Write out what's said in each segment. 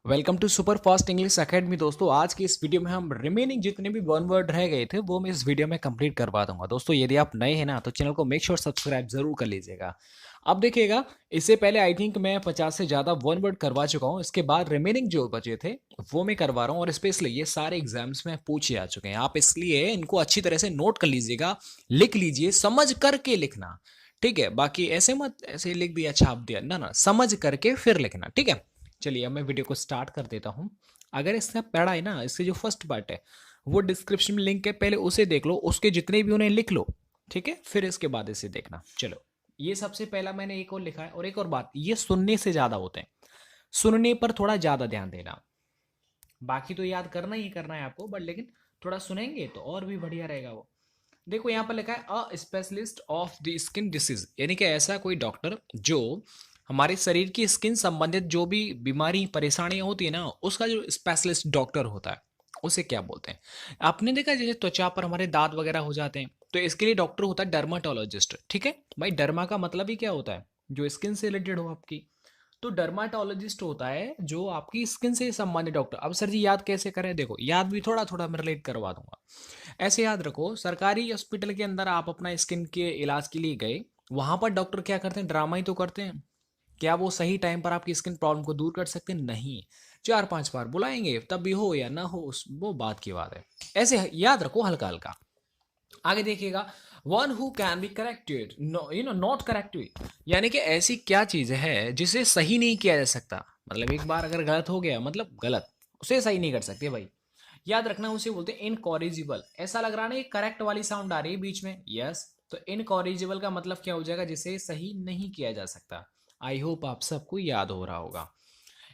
Welcome to super fast English academy. दोस्तों, आज की इस वीडियो में हम रिमेनिंग जितने भी वन वर्ड रह गए थे वो मैं इस वीडियो में कंप्लीट करवा दूंगा। दोस्तों, यदि आप नए हैं ना तो चैनल को मेक श्योर सब्सक्राइब जरूर कर लीजिएगा। अब देखिएगा, इससे पहले आई थिंक मैं 50 से ज़्यादा वन वर्ड करवा चुका हूँ। इसके बाद रिमेनिंग जो बचे थे वो मैं करवा रहा हूँ, और स्पेशली ये सारे एग्जाम्स में पूछे आ चुके हैं। आप इसलिए इनको अच्छी तरह से नोट कर लीजिएगा, लिख लीजिए, समझ करके लिखना। ठीक है, बाकी ऐसे मत ऐसे लिख दिया छाप दिया, ना ना, समझ करके फिर लिखना। ठीक है, चलिए अब मैं वीडियो को स्टार्ट कर देता हूँ। अगर इसने पढ़ा है ना, इसके जो फर्स्ट पार्ट है वो डिस्क्रिप्शन में लिंक है, पहले उसे देख लो, उसके जितने भी उन्हें लिख लो। ठीक है, फिर इसके बाद इसे देखना। चलो, ये सबसे पहला मैंने एक और लिखा है। और एक और बात, ये सुनने से ज्यादा होते हैं, सुनने पर थोड़ा ज्यादा ध्यान देना। बाकी तो याद करना ही करना है आपको, बट लेकिन थोड़ा सुनेंगे तो और भी बढ़िया रहेगा वो। देखो, यहाँ पर लिखा है a specialist of the skin disease, यानी कि ऐसा कोई डॉक्टर जो हमारे शरीर की स्किन संबंधित जो भी बीमारी परेशानियां होती है ना, उसका जो स्पेशलिस्ट डॉक्टर होता है उसे क्या बोलते हैं। आपने देखा जैसे त्वचा पर हमारे दाग वगैरह हो जाते हैं, तो इसके लिए डॉक्टर होता है डर्माटोलॉजिस्ट। ठीक है भाई, डर्मा का मतलब ही क्या होता है, जो स्किन से रिलेटेड हो आपकी। तो डर्माटोलॉजिस्ट होता है जो आपकी स्किन से संबंधित डॉक्टर। अब सर जी याद कैसे करें, देखो याद भी थोड़ा थोड़ा मैं रिलेट करवा दूंगा। ऐसे याद रखो, सरकारी हॉस्पिटल के अंदर आप अपना स्किन के इलाज के लिए गए, वहां पर डॉक्टर क्या करते हैं, ड्रामा ही तो करते हैं। क्या वो सही टाइम पर आपकी स्किन प्रॉब्लम को दूर कर सकते हैं? नहीं। 4-5 बार बुलाएंगे, तब भी हो या ना हो, वो बात की बात है। ऐसे याद रखो हल्का हल्का। आगे देखिएगा, one who can be corrected, not corrected, यानी कि ऐसी क्या चीज है जिसे सही नहीं किया जा सकता। मतलब एक बार अगर गलत हो गया मतलब गलत, उसे सही नहीं कर सकते भाई। याद रखना, उसे बोलते हैं इनकॉरिजिबल। ऐसा लग रहा है ना, करेक्ट वाली साउंड आ रही है बीच में, यस। तो इनकॉरिजिबल का मतलब क्या हो जाएगा, जिसे सही नहीं किया जा सकता। आई होप आप सबको याद हो रहा होगा।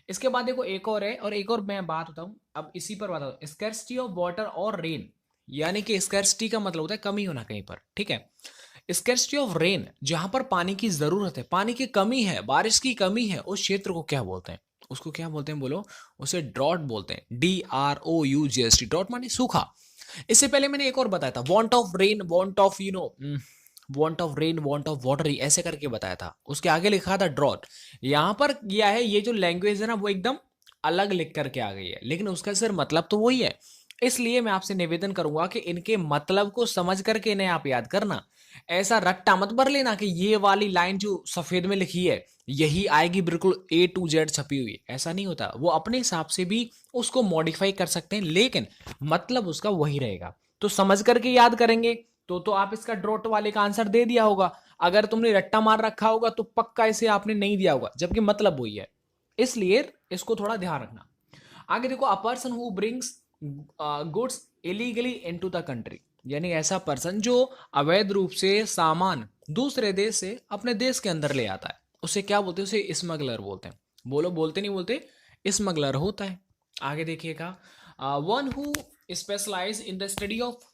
इसके बाद देखो एक और है, और एक और मैं बात बताऊं, अब इसी पर बात बताऊं, स्कैर्सिटी ऑफ वाटर और रेन। यानी कि स्कैर्सिटी का मतलब होता है कमी होना कहीं पर। ठीक है, स्कैर्सिटी ऑफ रेन, जहां पर पानी की जरूरत है, पानी की कमी है, बारिश की कमी है, उस क्षेत्र को क्या बोलते हैं? उसको क्या बोलते हैं बोलो? उसे ड्रॉट बोलते हैं। DROUGST, ड्रॉट माने सूखा। इससे पहले मैंने एक और बताया था, want of rain, want of want of rain, want of water, ऐसे करके बताया था। उसके आगे लिखा था ड्रॉट। यहां पर किया है, ये जो लैंग्वेज है ना वो एकदम अलग लिख करके आ गई है, लेकिन उसका सिर्फ मतलब तो वही है। इसलिए मैं आपसे निवेदन करूंगा कि इनके मतलब को समझ करके इन्हें आप याद करना। ऐसा रट्टा मत भर लेना कि ये वाली लाइन जो सफेद में लिखी है यही आएगी, बिल्कुल A to Z छपी हुई, ऐसा नहीं होता। वो अपने हिसाब से भी उसको मॉडिफाई कर सकते हैं, लेकिन मतलब उसका वही रहेगा। तो समझ करके याद करेंगे तो आप इसका ड्रॉट वाले का आंसर दे दिया होगा। अगर तुमने रट्टा मार रखा होगा तो पक्का इसे आपने नहीं दिया होगा, जबकि मतलब वही है। इसलिए इसको थोड़ा ध्यान रखना। आगे देखो, a person who brings goods illegally into the country, यानी ऐसा पर्सन जो अवैध रूप से सामान दूसरे देश से अपने देश के अंदर ले आता है, उसे क्या बोलते हैं? उसे स्मगलर बोलते हैं। बोलो, बोलते नहीं बोलते? स्मगलर होता है। आगे देखिएगा, one who specialise in the study of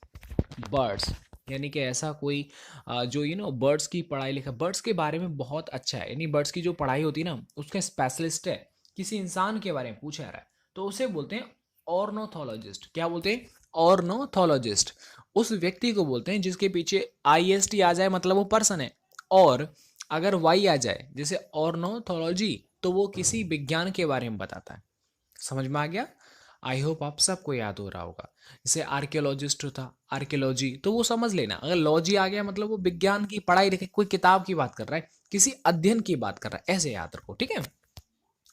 birds, यानी कि ऐसा कोई जो बर्ड्स की पढ़ाई लिखा, बर्ड्स के बारे में बहुत अच्छा है, यानी बर्ड्स की जो पढ़ाई होती है ना उसका स्पेशलिस्ट है, किसी इंसान के बारे में पूछा जा रहा है, तो उसे बोलते हैं ऑर्नोथोलॉजिस्ट। क्या बोलते हैं? ऑर्नोथोलॉजिस्ट। उस व्यक्ति को बोलते हैं जिसके पीछे IST आ जाए, मतलब वो पर्सन है, और अगर वाई आ जाए जैसे ऑर्नोथोलॉजी, तो वो किसी विज्ञान के बारे में बताता है। समझ में आ गया? आई होप आप सबको याद हो रहा होगा। जैसे आर्कियोलॉजिस्ट होता, आर्कियोलॉजी, तो वो समझ लेना, अगर लॉजी आ गया मतलब वो विज्ञान की पढ़ाई लिखे, कोई किताब की बात कर रहा है, किसी अध्ययन की बात कर रहा है, ऐसे याद रखो। ठीक है,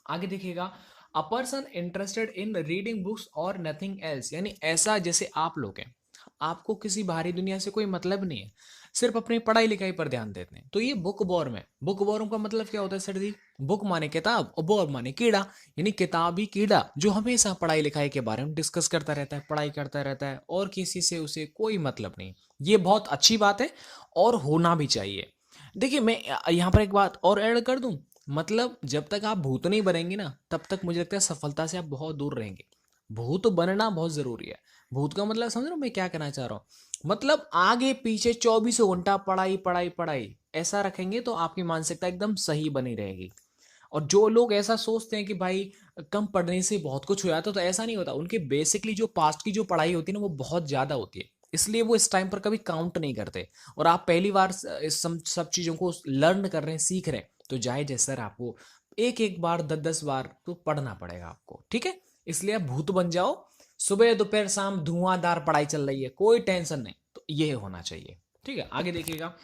आगे देखिएगा, a person interested in reading books और नथिंग एल्स, यानी ऐसा जैसे आप लोग हैं, आपको किसी बाहरी दुनिया से कोई मतलब नहीं है, सिर्फ अपनी पढ़ाई लिखाई पर ध्यान देते हैं, तो ये बुक वॉर्म है। बुक वॉर्म का मतलब क्या होता है सर जी? बुक माने किताब और वॉर्म माने कीड़ा, यानी किताबी कीड़ा जो हमेशा पढ़ाई लिखाई के बारे में डिस्कस करता रहता है, पढ़ाई करता रहता है, और किसी से उसे कोई मतलब नहीं। ये बहुत अच्छी बात है और होना भी चाहिए। देखिए, मैं यहाँ पर एक बात और ऐड कर दूं, मतलब जब तक आप भूत नहीं बनेंगे ना, तब तक मुझे लगता है सफलता से आप बहुत दूर रहेंगे। भूत बनना बहुत जरूरी है। भूत का मतलब समझ रहे हो मैं क्या कहना चाह रहा हूँ? मतलब आगे पीछे 24 घंटा पढ़ाई पढ़ाई पढ़ाई, ऐसा रखेंगे तो आपकी मानसिकता एकदम सही बनी रहेगी। और जो लोग ऐसा सोचते हैं कि भाई कम पढ़ने से बहुत कुछ हो जाता है, तो ऐसा नहीं होता। उनके बेसिकली जो पास्ट की जो पढ़ाई होती है ना वो बहुत ज्यादा होती है, इसलिए वो इस टाइम पर कभी काउंट नहीं करते। और आप पहली बार इस सब चीजों को लर्न कर रहे हैं, सीख रहे हैं, तो जायज है सर आपको एक एक बार 10-10 बार तो पढ़ना पड़ेगा आपको, ठीक है। इसलिए आप भूत बन जाओ, सुबह दोपहर शाम धुआंधार पढ़ाई चल रही है, कोई टेंशन नहीं, तो ये होना चाहिए, ठीक है। आगे देखिएगा,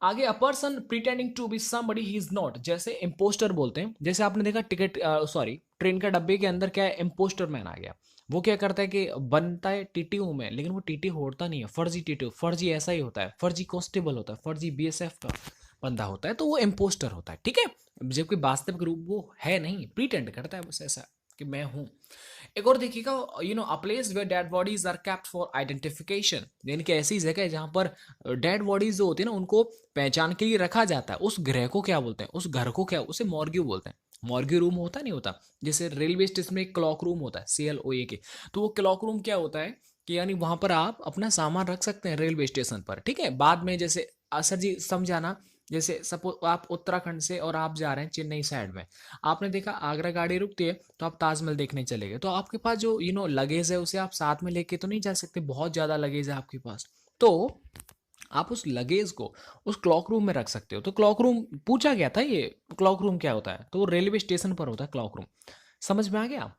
आगे a person pretending to be somebody he is not, जैसे इम्पोस्टर बोलते हैं। जैसे आपने देखा टिकट सॉरी ट्रेन का डब्बे के अंदर क्या है, इम्पोस्टर मैन आ गया। वो क्या करता है कि बनता है टीटीयू में, लेकिन वो टीटी होता नहीं है, फर्जी टीटीयू, फर्जी ऐसा ही होता है, फर्जी कांस्टेबल होता है, फर्जी बीएसएफ का बंदा होता है, तो वो इम्पोस्टर होता है, ठीक है। जबकि वास्तविक रूप वो है नहीं, प्रिटेंड करता है बस ऐसा कि मैं हूं। एक और देखिएगा, a place where dead bodies are kept for identification, यानी कि ऐसी जगह है जहां पर डेड बॉडीज जो होती है ना उनको पहचान के लिए रखा जाता है। उस गृह को क्या बोलते हैं, उस घर को क्या, उसे मॉर्ग्यू बोलते हैं। मॉर्ग्यू रूम होता नहीं होता, जैसे रेलवे स्टेशन में एक क्लॉक रूम होता है, CLOA के, तो वो क्लॉक रूम क्या होता है कि यानी वहां पर आप अपना सामान रख सकते हैं रेलवे स्टेशन पर, ठीक है। बाद में जैसे सर जी समझाना, जैसे सपोज आप उत्तराखंड से और आप जा रहे हैं चेन्नई साइड में, आपने देखा आगरा गाड़ी रुकती है तो आप ताजमहल देखने चले गए, तो आपके पास जो लगेज है उसे आप साथ में लेके तो नहीं जा सकते, बहुत ज्यादा लगेज है आपके पास, तो आप उस लगेज को उस क्लॉक रूम में रख सकते हो। तो क्लॉक रूम पूछा गया था, ये क्लॉक रूम क्या होता है, तो वो रेलवे स्टेशन पर होता है क्लॉक रूम। समझ में आ गया।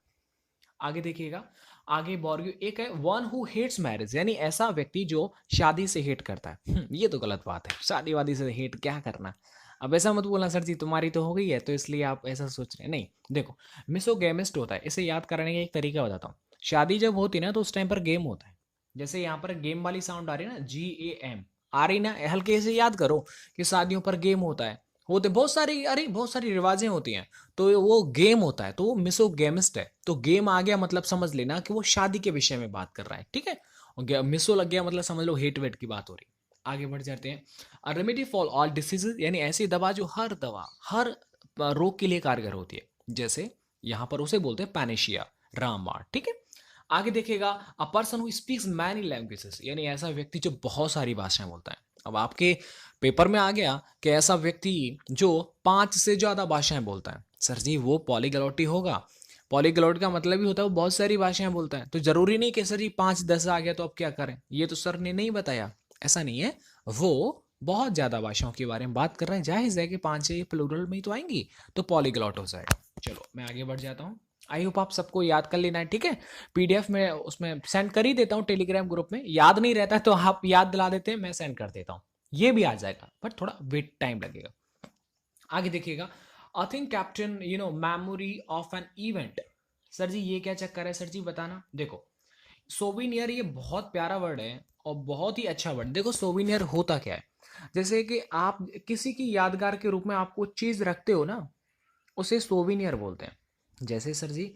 आगे देखिएगा, आगे बॉर्ग्यू एक है, वन हु हेट्स मैरिज, यानी ऐसा व्यक्ति जो शादी से हेट करता है। ये तो गलत बात है, शादी वादी से हेट क्या करना। अब ऐसा मत बोलना सर जी तुम्हारी तो हो गई है तो इसलिए आप ऐसा सोच रहे हैं, नहीं। देखो, मिसोगेमिस्ट होता है, इसे याद करने का एक तरीका बताता हूँ। शादी जब होती है ना तो उस टाइम पर गेम होता है। जैसे यहाँ पर गेम वाली साउंड आ रही है ना, GAM आ रही ना, हल्के से याद करो कि शादियों पर गेम होता है, होते बहुत सारी, अरे बहुत सारी रिवाजें होती हैं, तो वो गेम होता है, तो वो मिसोगेमिस्ट है। तो गेम आ गया मतलब समझ लेना कि वो शादी के विषय में बात कर रहा है, ठीक है। और मिसो लग गया मतलब समझ लो हेट वेट की बात हो रही। आगे बढ़ जाते हैं, रेमेडी फॉर ऑल डिसीजेज, यानी ऐसी दवा जो हर दवा हर रोग के लिए कारगर होती है, जैसे यहां पर उसे बोलते हैं पैनेशिया, रामबाण, ठीक है। आगे देखेगा, a person who speaks many languages, यानी ऐसा व्यक्ति जो बहुत सारी भाषाएं बोलता है। अब आपके पेपर में आ गया कि ऐसा व्यक्ति जो 5 से ज्यादा भाषाएं बोलता है, सर जी वो पॉलीग्लॉटी होगा। पॉलीग्लॉट का मतलब ही होता है वो बहुत सारी भाषाएं बोलता है, तो जरूरी नहीं कि सर जी 5-10 आ गया तो अब क्या करें, ये तो सर ने नहीं बताया, ऐसा नहीं है। वो बहुत ज्यादा भाषाओं के बारे में बात कर रहे हैं, जाहिर है कि 5 प्लूरल में ही तो आएंगी, तो पॉलीग्लॉट हो जाएगा। चलो मैं आगे बढ़ जाता हूँ। आई होप आप सबको याद कर लेना है, ठीक है। PDF में उसमें सेंड कर ही देता हूँ टेलीग्राम ग्रुप में, याद नहीं रहता है तो आप याद दिला देते हैं, मैं सेंड कर देता हूँ। ये भी आ जाएगा पर थोड़ा वेट टाइम लगेगा। आगे देखिएगा, I think captain memory of an event, sir ji ये क्या चक्कर है सर जी बताना। देखो, सोविनियर ये बहुत प्यारा वर्ड है और बहुत ही अच्छा वर्ड। देखो सोविनियर होता क्या है, जैसे कि आप किसी की यादगार के रूप में आपको चीज रखते हो ना, उसे सोविनियर बोलते हैं। जैसे सर जी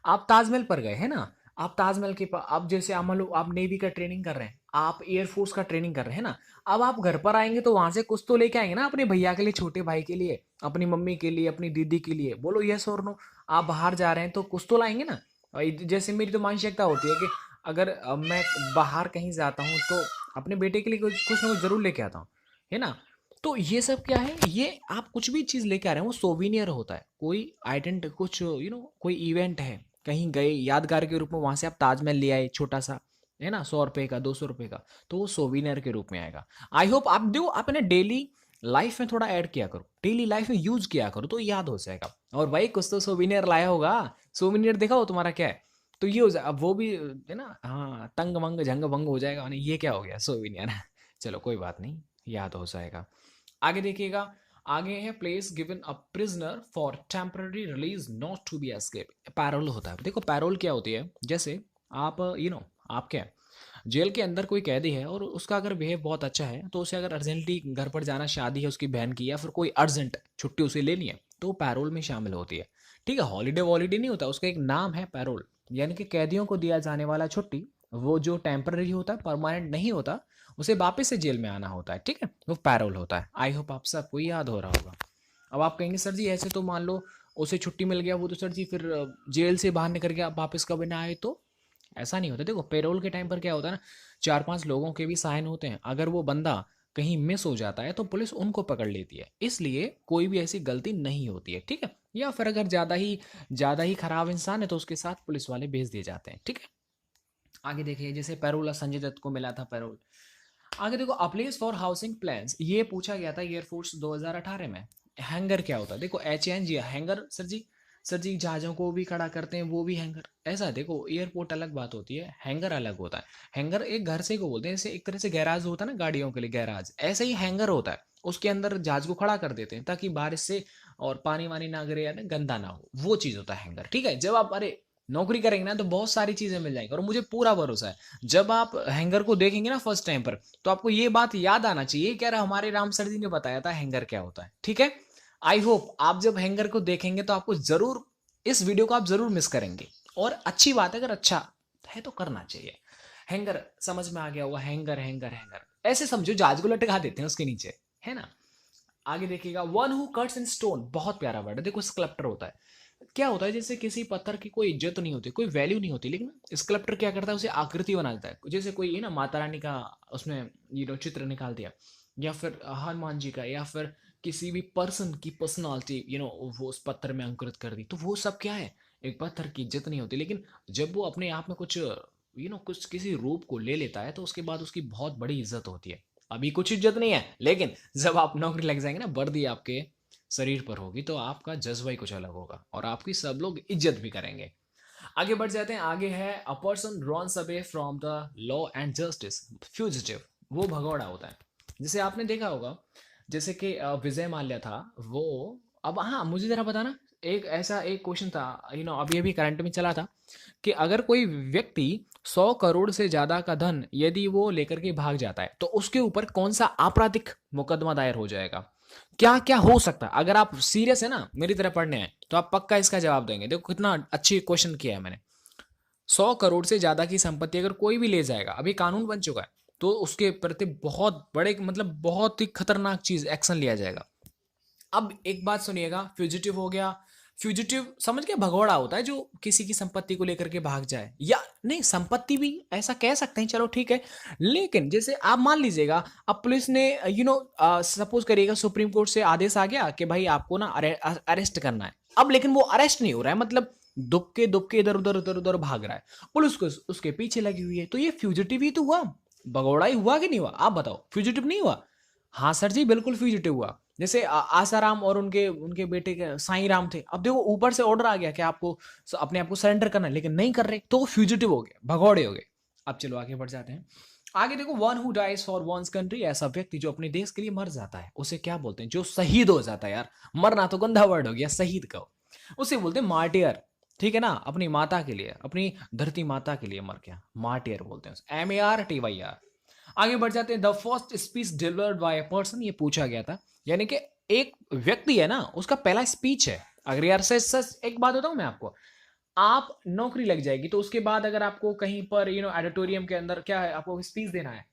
आप ताजमहल पर गए हैं ना, आप ताजमहल के पास, आप जैसे आप मान लो आप नेवी का ट्रेनिंग कर रहे हैं, आप एयरफोर्स का ट्रेनिंग कर रहे हैं ना, अब आप घर पर आएंगे तो वहां से कुछ तो लेके आएंगे ना, अपने भैया के लिए, छोटे भाई के लिए, अपनी मम्मी के लिए, अपनी दीदी के लिए, बोलो यस और नो। आप बाहर जा रहे हैं तो कुछ तो लाएंगे ना। और जैसे मेरी तो मानसिकता होती है कि अगर मैं बाहर कहीं जाता हूँ तो अपने बेटे के लिए कुछ कुछ ना कुछ जरूर लेके आता हूँ, है ना। तो ये सब क्या है, ये आप कुछ भी चीज लेके आ रहे हैं वो सोविनियर होता है। कोई आइडेंट कुछ कोई इवेंट है, कहीं गए यादगार के रूप में, वहां से आप ताजमहल ले आए छोटा सा, है ना, 100 रुपए का, 200 रुपए का, तो वो सोविनियर के रूप में आएगा। आई होप आप दो अपने डेली लाइफ में थोड़ा ऐड किया करो, डेली लाइफ में यूज किया करो तो याद हो जाएगा। और भाई कुछ तो सोविनियर लाया होगा, सोविनियर देखा हो तुम्हारा क्या है, तो ये हो जाए, अब वो भी है ना, हाँ तंग मंग झंग भंग हो जाएगा, ये क्या हो गया सोविनियर। चलो कोई बात नहीं, याद हो जाएगा। आगे देखिएगा, आगे है place given a prisoner for temporary release not to be escape, parole होता है। देखो पैरोल क्या होती है, जैसे आप आप क्या जेल के अंदर कोई कैदी है और उसका अगर बिहेव बहुत अच्छा है तो उसे अगर अर्जेंटली घर पर जाना, शादी है उसकी बहन की, या फिर कोई अर्जेंट छुट्टी उसे लेनी है, तो पैरोल में शामिल होती है, ठीक है। हॉलीडे वॉलीडे नहीं होता, उसका एक नाम है पैरोल, यानी कि कैदियों को दिया जाने वाला छुट्टी, वो जो टेम्पररी होता है, परमानेंट नहीं होता, उसे वापस से जेल में आना होता है, ठीक है, वो पैरोल होता है। आई होप आप सबको याद हो रहा होगा। अब आप कहेंगे सर जी ऐसे तो मान लो उसे छुट्टी मिल गया, वो तो सर जी फिर जेल से बाहर निकल गया, वापस कभी ना आए, तो ऐसा नहीं होता। देखो पेरोल के टाइम पर क्या होता है ना, 4-5 लोगों के भी साइन होते हैं, अगर वो बंदा कहीं मिस हो जाता है तो पुलिस उनको पकड़ लेती है, इसलिए कोई भी ऐसी गलती नहीं होती है, ठीक है। या फिर अगर ज्यादा ही खराब इंसान है तो उसके साथ पुलिस वाले भेज दिए जाते हैं, ठीक है। आगे देखिए, जैसे पैरोल संजय दत्त को मिला था पैरोल। आगे देखो, अप्लाइज फॉर हाउसिंग प्लान्स, ये पूछा गया था एयरफोर्स 2018 में। हैंगर क्या होता है? देखो HNG हैंगर, सर जी जहाज़ों को भी खड़ा करते हैं वो भी हैंगर। ऐसा है, देखो एयरपोर्ट अलग बात होती है, हैंगर अलग होता है। हैंगर एक घर से को बोलते हैं, जैसे एक तरह से गैराज होता है ना गाड़ियों के लिए गैराज, ऐसे ही हैंगर होता है। उसके अंदर जहाज को खड़ा कर देते हैं ताकि बारिश से और पानी वानी ना गिरे या ना गंदा ना हो, वो चीज़ होता है हैंगर। ठीक है, जब आप अरे नौकरी करेंगे ना तो बहुत सारी चीज़ें मिल जाएंगी, और मुझे पूरा भरोसा है जब आप हैंगर को देखेंगे ना फर्स्ट टाइम पर, तो आपको ये बात याद आना चाहिए कि यार हमारे राम सर जी ने बताया था हैंगर क्या होता है। ठीक है, आई होप आप जब हैंगर को देखेंगे तो आपको जरूर, इस वीडियो को आप जरूर मिस करेंगे। और अच्छी बात है, अगर अच्छा है तो करना चाहिए। हैंगर समझ में आ गया होगा, हैंगर हैंगर हैंगर ऐसे समझो जहाज को लटका देते हैं उसके नीचे, है ना। आगे देखिएगा, one who cuts in stone, बहुत प्यारा वर्ड है। देखो स्कल्प्टर होता है, क्या होता है, जैसे किसी पत्थर की कोई इज्जत नहीं होती, कोई वैल्यू नहीं होती, लेकिन स्कल्प्टर क्या करता है, उसे आकृति बना देता है। जैसे कोई है ना माता रानी का उसमें चित्र निकाल दिया, या फिर हनुमान जी का, या फिर किसी भी पर्सन की पर्सनालिटी वो उस पत्थर में अंकुरित कर दी, तो वो सब क्या है, एक पत्थर की इज्जत नहीं होती। लेकिन जब वो अपने आप में कुछ कुछ किसी रूप को ले लेता है तो उसके बाद उसकी बहुत बड़ी इज्जत होती है। अभी कुछ इज्जत नहीं है, लेकिन जब आप नौकरी लग जाएंगे ना, वर्दी आपके शरीर पर होगी, तो आपका जज्बा ही कुछ अलग होगा और आपकी सब लोग इज्जत भी करेंगे। आगे बढ़ जाते हैं, आगे है a person Ron's away from the law and justice, fugitive, वो भगौड़ा होता है। जैसे आपने देखा होगा, जैसे कि विजय माल्या था वो, अब हाँ मुझे जरा बताना, एक ऐसा एक क्वेश्चन था अभी अभी करंट में चला था कि अगर कोई व्यक्ति 100 करोड़ से ज्यादा का धन यदि वो लेकर के भाग जाता है तो उसके ऊपर कौन सा आपराधिक मुकदमा दायर हो जाएगा, क्या क्या हो सकता है। अगर आप सीरियस है ना मेरी तरह पढ़ने हैं तो आप पक्का इसका जवाब देंगे। देखो कितना अच्छी क्वेश्चन किया है मैंने। 100 करोड़ से ज्यादा की संपत्ति अगर कोई भी ले जाएगा, अभी कानून बन चुका है, तो उसके प्रति बहुत बड़े मतलब बहुत ही खतरनाक चीज एक्शन लिया जाएगा। अब एक बात सुनिएगा, फ्यूजिटिव हो गया, फ्यूजिटिव समझ गया, भगौड़ा होता है जो किसी की संपत्ति को लेकर के भाग जाए, या नहीं संपत्ति भी ऐसा कह सकते हैं, चलो ठीक है। लेकिन जैसे आप मान लीजिएगा, अब पुलिस ने सपोज करिएगा सुप्रीम कोर्ट से आदेश आ गया कि भाई आपको ना अरेस्ट करना है, अब लेकिन वो अरेस्ट नहीं हो रहा है, मतलब दुबके इधर उधर इधर उधर भाग रहा है, पुलिस को उसके पीछे लगी हुई है, तो ये फ्यूजिटिव ही तो हुआ, भगौड़ा ही हुआ कि नहीं हुआ, आप बताओ, फ्यूजिटिव नहीं हुआ? हाँ सर जी बिल्कुल फ्यूजिटिव हुआ। जैसे आसाराम और उनके उनके बेटे के साईं राम थे, अब देखो ऊपर से ऑर्डर आ गया कि आपको अपने आप को सरेंडर करना है, लेकिन नहीं कर रहे, तो वो फ्यूजिटिव हो गए, भगौड़े हो गए। अब चलो आगे बढ़ जाते हैं। आगे देखो, one who dies for one's country, ऐसा व्यक्ति जो अपने देश के लिए मर जाता है उसे क्या बोलते हैं, जो शहीद हो जाता है, यार मरना तो गंदा वर्ड हो गया, शहीद कहो, उसे बोलते हैं मार्टियर। ठीक है ना, अपनी माता के लिए, अपनी धरती माता के लिए मर गया, मार्टियर बोलते हैं, MARTYR। आगे बढ़ जाते हैं, the first speech delivered by a person, ये पूछा गया था, यानी कि एक व्यक्ति है ना उसका पहला स्पीच है। अगर यार सच सच एक बात बताऊं मैं आपको, आप नौकरी लग जाएगी तो उसके बाद अगर आपको कहीं पर ऑडिटोरियम के अंदर क्या है, आपको स्पीच देना है,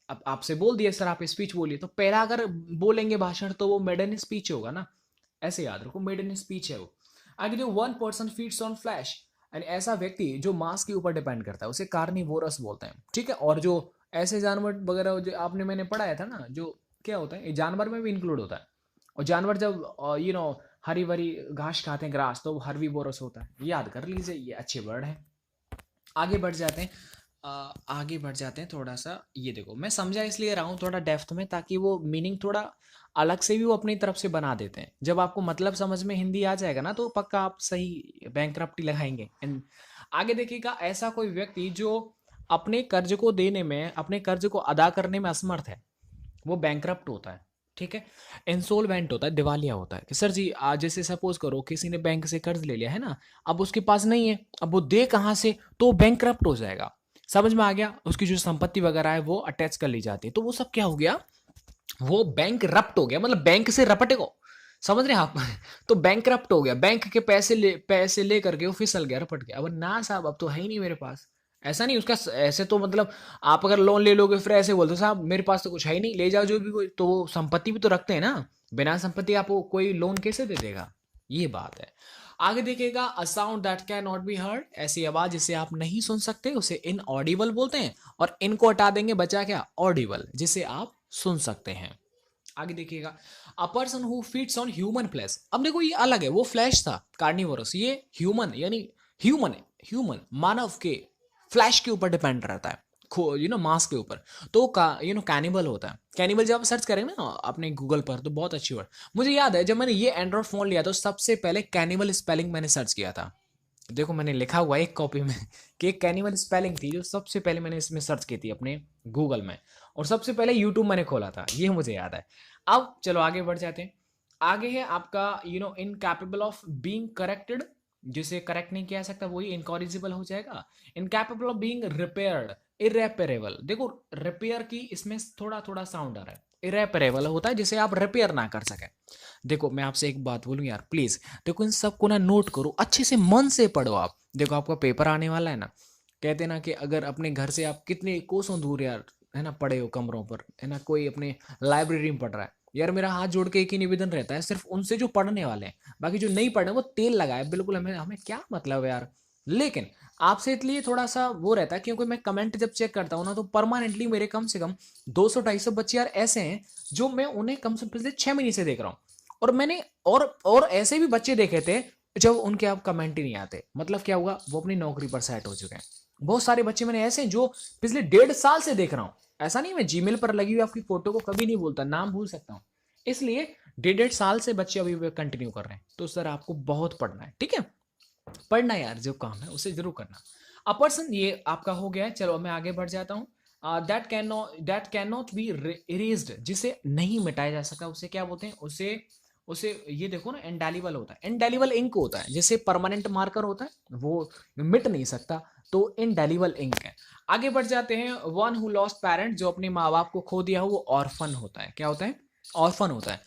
अब आपसे बोल दिया सर आप स्पीच बोलिए, तो पहला अगर बोलेंगे भाषण तो वो मेडन स्पीच होगा ना, ऐसे याद रखो, मेडन स्पीच है वो। आगे जो one person feeds on flash, यानी ऐसा व्यक्ति जो मांस के ऊपर डिपेंड करता है उसे कार्निवोरस बोलते हैं। ठीक है, और जो ऐसे जानवर वगैरह जो आपने मैंने पढ़ाया था ना, जो क्या होता है ये जानवर में भी इंक्लूड होता है, और जानवर जब हरी भरी घास खाते हैं, ग्रास, तो हर्बीवोरस होता है, याद कर लीजिए, ये अच्छे वर्ड है। आगे बढ़ जाते हैं, आगे बढ़ जाते हैं थोड़ा सा, ये देखो मैं समझा इसलिए रहा हूँ थोड़ा डेप्थ में, ताकि वो मीनिंग थोड़ा अलग से भी वो अपनी तरफ से बना देते हैं। जब आपको मतलब समझ में हिंदी आ जाएगा ना तो पक्का आप सही बैंकरप्टी लगाएंगे। आगे देखिएगा, ऐसा कोई व्यक्ति जो अपने कर्ज को देने में, अपने कर्ज को अदा करने में असमर्थ है, वो बैंकरप्ट होता है। ठीक है, इंसॉल्वेंट होता है, दिवालिया होता है। कि सर जी आज जैसे सपोज करो किसी ने बैंक से कर्ज ले लिया है ना, अब उसके पास नहीं है, अब वो दे कहाँ से, तो बैंकरप्ट हो जाएगा। समझ में आ गया, उसकी जो संपत्ति वगैरह है वो अटैच कर ली जाती है, तो वो सब क्या हो गया, वो बैंक रप्ट हो गया, मतलब बैंक से रपटे को, समझ रहे हैं आप तो बैंक रप्ट हो गया, बैंक के पैसे ले करके वो फिसल गया, रपट गया, अब ना साहब अब तो है ही नहीं मेरे पास। ऐसा नहीं उसका ऐसे तो मतलब, आप अगर लोन ले लोगे फिर ऐसे बोलते साहब मेरे पास तो कुछ है ही नहीं, ले जाओ जो भी, कोई तो वो संपत्ति भी तो रखते हैं ना, बिना संपत्ति आपको कोई लोन कैसे दे देगा, ये बात है। आगे देखिएगा, a sound that can not be heard, ऐसी आवाज जिसे आप नहीं सुन सकते उसे इनऑडिबल बोलते हैं, और इनको हटा देंगे बचा क्या, ऑडिबल, जिसे आप सुन सकते हैं। आगे देखिएगा, a person who feeds on human flesh, अब देखो ये अलग है, वो फ्लैश था कार्निवोरस, ये ह्यूमन यानी ह्यूमन है, ह्यूमन मानव के फ्लैश के ऊपर डिपेंड रहता है। मांस के ऊपर, तो कैनिबल होता है। कैनिबल जब आप सर्च करेंगे ना अपने गूगल पर तो बहुत अच्छी वर्ड। मुझे याद है जब मैंने ये एंड्रॉइड फोन लिया तो सबसे पहले कैनिबल स्पेलिंग मैंने सर्च किया था। देखो मैंने लिखा हुआ है एक कॉपी में कि एक कैनिबल स्पेलिंग थी जो सबसे पहले मैंने इसमें सर्च की थी अपने गूगल में, और सबसे पहले यूट्यूब मैंने खोला था, ये मुझे याद है। अब चलो आगे बढ़ जाते हैं। आगे है आपका इनकैपेबल ऑफ बीइंग करेक्टेड, जिसे करेक्ट नहीं किया जा सकता वही इनकॉरिजिबल हो जाएगा। Incapable of being repaired, irreparable. देखो रिपेयर की इसमें थोड़ा थोड़ा साउंड आ रहा है। इरेपरेबल होता है जिसे आप रिपेयर ना कर सके। देखो मैं आपसे एक बात बोलूं यार प्लीज, देखो इन सबको ना नोट करो, अच्छे से मन से पढ़ो आप। देखो आपका पेपर आने वाला है ना, कहते हैं ना कि अगर अपने घर से आप कितने कोसों दूर यार है ना पड़े हो कमरों पर, है ना कोई अपने लाइब्रेरी में पढ़ रहा है, यार मेरा हाथ जोड़ के एक ही निवेदन रहता है सिर्फ उनसे जो पढ़ने वाले हैं, बाकी जो नहीं पढ़े वो तेल लगाए बिल्कुल, हमें हमें क्या मतलब है यार। लेकिन आपसे इसलिए थोड़ा सा वो रहता है क्योंकि मैं कमेंट जब चेक करता हूँ ना तो परमानेंटली मेरे कम से कम 200-250 बच्चे यार ऐसे हैं जो मैं उन्हें कम से कम पिछले 6 महीने से देख रहा हूँ। और मैंने और ऐसे भी बच्चे देखे थे जब उनके आप कमेंट ही नहीं आते, मतलब क्या हुआ, वो अपनी नौकरी पर सेट हो चुके हैं। बहुत सारे बच्चे मैंने ऐसे हैं जो पिछले 1.5 साल से देख रहा हूँ। ऐसा नहीं मैं जीमेल पर लगी हुई आपकी फोटो को कभी नहीं भूलता, नाम भूल सकता हूँ, इसलिए 1.5 साल से बच्चे अभी कंटिन्यू कर रहे हैं। तो सर आपको बहुत पढ़ना है, ठीक है, पढ़ना यार, जो काम है उसे जरूर करना। अ पर्सन ये आपका हो गया है। चलो मैं आगे बढ़ जाता हूँ। That can not be erased, जिसे नहीं मिटाया जा सकता उसे क्या बोलते हैं, उसे उसे ये देखो ना इंडेलिबल होता है। इंडेलिबल इंक होता है, जैसे परमानेंट मार्कर होता है वो मिट नहीं सकता, तो इंडेलिबल इंक है। आगे बढ़ जाते हैं। वन हु लॉस्ट पेरेंट, जो अपने माँ बाप को खो दिया हो वो ऑर्फन होता है। क्या होता है, ऑर्फन होता है।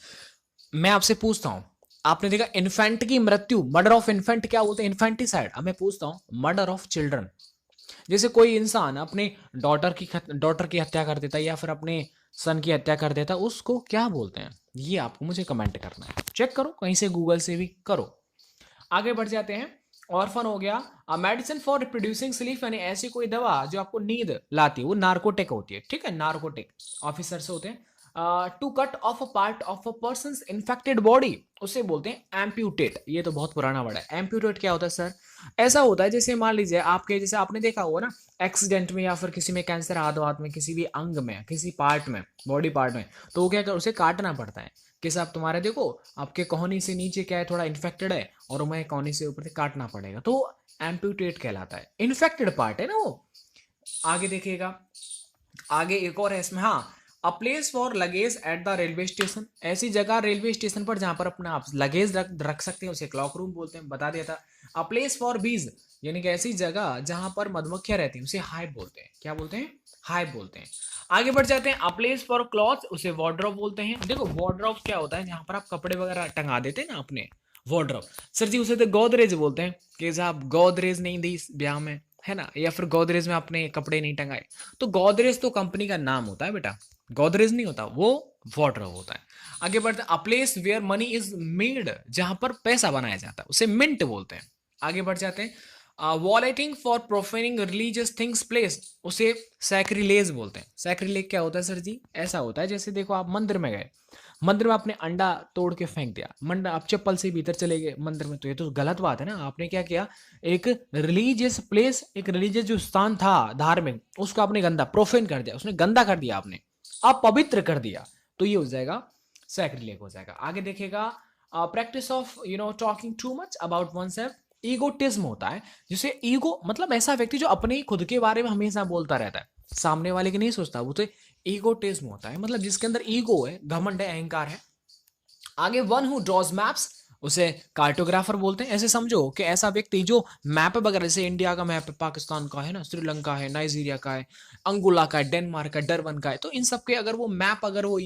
मैं आपसे पूछता हूं, आपने देखा इन्फेंट की मृत्यु, मर्डर ऑफ इन्फेंट क्या बोलते हैं, इन्फेंटिसाइड। अब मैं पूछता हूं मर्डर ऑफ चिल्ड्रन, जैसे कोई इंसान अपने डॉटर की हत्या कर देता है या फिर अपने सन की हत्या कर देता है, उसको क्या बोलते हैं, ये आपको मुझे कमेंट करना है, चेक करो कहीं से गूगल से भी करो। आगे बढ़ जाते हैं। ऑर्फन हो गया। मेडिसिन फॉर रिप्रोड्यूसिंग स्लीप, यानी ऐसी कोई दवा जो आपको नींद लाती है, वो नार्कोटिक होती है, ठीक है, नार्कोटिक ऑफिसर से होते हैं। To cut off a part of a person infected body, उसे बोलते हैं एम्प्यूटेट। ये तो बहुत पुराना वर्ड है। एम्प्यूटेट क्या होता है सर, ऐसा होता है जैसे मान लीजिए आपके, जैसे आपने देखा होगा ना एक्सीडेंट में या फिर किसी में कैंसर हाथ में किसी भी अंग में किसी पार्ट में बॉडी पार्ट में, तो वो क्या कर उसे काटना पड़ता है। कि साहब तुम्हारे देखो आपके कोहनी से नीचे क्या है थोड़ा इन्फेक्टेड है और मैं कोहनी से ऊपर से काटना पड़ेगा, तो एम्प्यूटेट कहलाता है, इन्फेक्टेड पार्ट है ना वो। आगे देखिएगा, आगे एक और है इसमें, हाँ, a place for luggage at the railway station, ऐसी जगह रेलवे स्टेशन पर जहां पर अपना आप लगेज रख सकते हैं उसे क्लॉक रूम बोलते हैं, बता दिया था। अ प्लेस फॉर बीज, यानी कि ऐसी जगह जहां पर मधुमक्खियां रहती हैं उसे हाइव बोलते हैं। क्या बोलते हैं, हाइव बोलते हैं। आगे बढ़ जाते हैं। अ प्लेस फॉर क्लॉथ, उसे वार्डरोब बोलते हैं। देखो वार्डरोब क्या होता है, जहां पर आप कपड़े वगैरह टंगा देते हैं ना अपने, वार्डरोब। सर जी उसे तो गोदरेज बोलते हैं, कि साहब गोदरेज नहीं दी ब्याह में, है ना, या फिर गोदरेज में अपने कपड़े नहीं टंगाए, तो गोदरेज तो कंपनी का नाम होता है बेटा, गोदरेज नहीं होता, वो वार्डरोब होता है। आगे बढ़ते हैं। A place where money is made, जहां पर पैसा बनाया जाता है उसे मिंट बोलते हैं। आगे बढ़ जाते हैं। वॉलेटिंग for profaning religious things place, उसे सैक्रिलेज बोलते हैं। सैक्रिलेज क्या होता है सर जी, ऐसा होता है जैसे देखो आप मंदिर में गए, मंदिर में आपने अंडा तोड़ के फेंक दिया, मंडा आप चप्पल से भीतर चले गए मंदिर में, तो ये तो गलत बात है ना। आपने क्या किया, एक रिलीजियस प्लेस, एक रिलीजियस जो स्थान था धार्मिक, उसको आपने गंदा प्रोफेन कर दिया, उसने गंदा कर दिया, आपने अपवित्र कर दिया, तो ये हो जाएगा सैक्रिलेज हो जाएगा। आगे देखेगा। Practice of talking too much about oneself, egotism होता है, जिसे ईगो मतलब ऐसा व्यक्ति जो अपने ही खुद के बारे में हमेशा बोलता रहता है, सामने वाले की नहीं सोचता, वो तो ईगोटिज्म होता है, मतलब जिसके अंदर ईगो है, घमंड है, अहंकार है। आगे वन हु ड्रॉज मैप्स, उसे कार्टोग्राफर बोलते हैं। ऐसे समझो कि ऐसा व्यक्ति जो मैप वगैरह, जैसे इंडिया का मैप है, पाकिस्तान का है ना, श्रीलंका है, नाइजीरिया का है, अंगोला का है, डेनमार्क का, डरबन का है, तो इन सब के अगर वो मैप अगर वो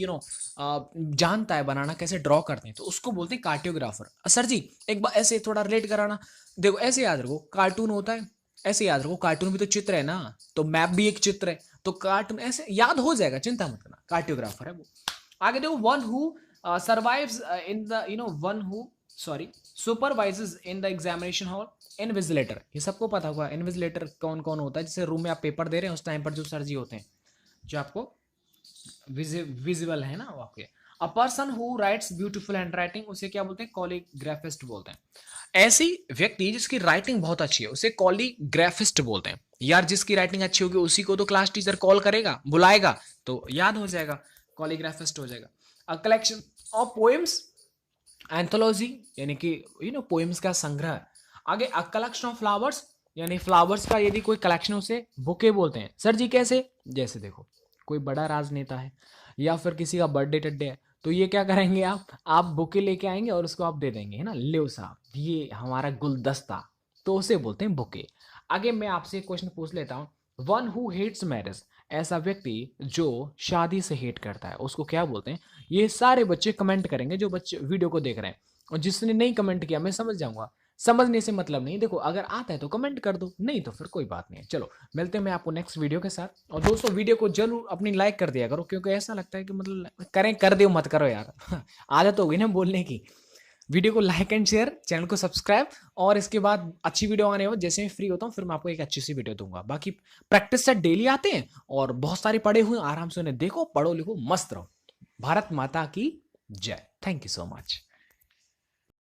जानता है बनाना, कैसे ड्रॉ करते हैं, तो उसको बोलते हैं कार्टोग्राफर। सर जी एक बार ऐसे थोड़ा रिलेट कराना, देखो ऐसे याद रखो, कार्टून होता है, ऐसे याद रखो, कार्टून भी तो चित्र है ना, तो मैप भी एक चित्र है, तो कार्टून ऐसे याद हो जाएगा, चिंता मत करना, कार्टोग्राफर है वो। आगे देखो। One who survives in the one who sorry supervises in the examination hall, invigilator, ये सबको पता होगा इनविजिलेटर कौन कौन होता है, जैसे रूम में आप पेपर दे रहे हैं उस टाइम पर जो सर जी होते हैं जो आपको विजिबल है ना वो आपके। A person who rights beautiful hand writing, उसे क्या बोलते हैं, कॉलीग्राफिस्ट बोलते हैं। ऐसी व्यक्ति जिसकी राइटिंग बहुत अच्छी है उसे कॉलीग्राफिस्ट बोलते हैं। यार जिसकी राइटिंग अच्छी होगी उसी को तो क्लास टीचर कॉल करेगा, बुलाएगा, तो याद हो जाएगा, कॉलीग्राफिस्ट हो जाएगा। A collection of poems, anthology यानी कि पोएम्स का संग्रह। आगे अ कलेक्शन ऑफ फ्लावर्स, यानी फ्लावर्स का यदि कोई कलेक्शन, उसे बुके बोलते हैं। सर जी कैसे? जैसे देखो कोई बड़ा राजनेता है या फिर किसी का बर्थडे टड्डे है, तो ये क्या करेंगे, आप बुके लेके आएंगे और उसको आप दे देंगे, है ना, लियो साहब ये हमारा गुलदस्ता, तो उसे बोलते हैं बुके। आगे मैं आपसे एक क्वेश्चन पूछ लेता हूँ, वन हु हेट्स मैरिज, ऐसा व्यक्ति जो शादी से हेट करता है उसको क्या बोलते हैं? ये सारे बच्चे कमेंट करेंगे जो बच्चे वीडियो को देख रहे हैं, और जिसने नहीं कमेंट किया मैं समझ जाऊंगा, समझने से मतलब नहीं, देखो अगर आता है तो कमेंट कर दो, नहीं तो फिर कोई बात नहीं है। चलो मिलते हैं मैं आपको नेक्स्ट वीडियो के साथ, और दोस्तों वीडियो को जरूर अपनी लाइक कर दिया करो, क्योंकि ऐसा लगता है कि मतलब करें कर दो मत करो यार आदत हो गई ना बोलने की। वीडियो को लाइक एंड शेयर, चैनल को सब्सक्राइब, और इसके बाद अच्छी वीडियो आने हो, जैसे मैं फ्री होता हूँ फिर मैं आपको एक अच्छी सी वीडियो दूंगा। बाकी प्रैक्टिस सेट डेली आते हैं और बहुत सारे पढ़े हुए, आराम से उन्हें देखो, पढ़ो लिखो, मस्त रहो। भारत माता की जय। Thank you so much.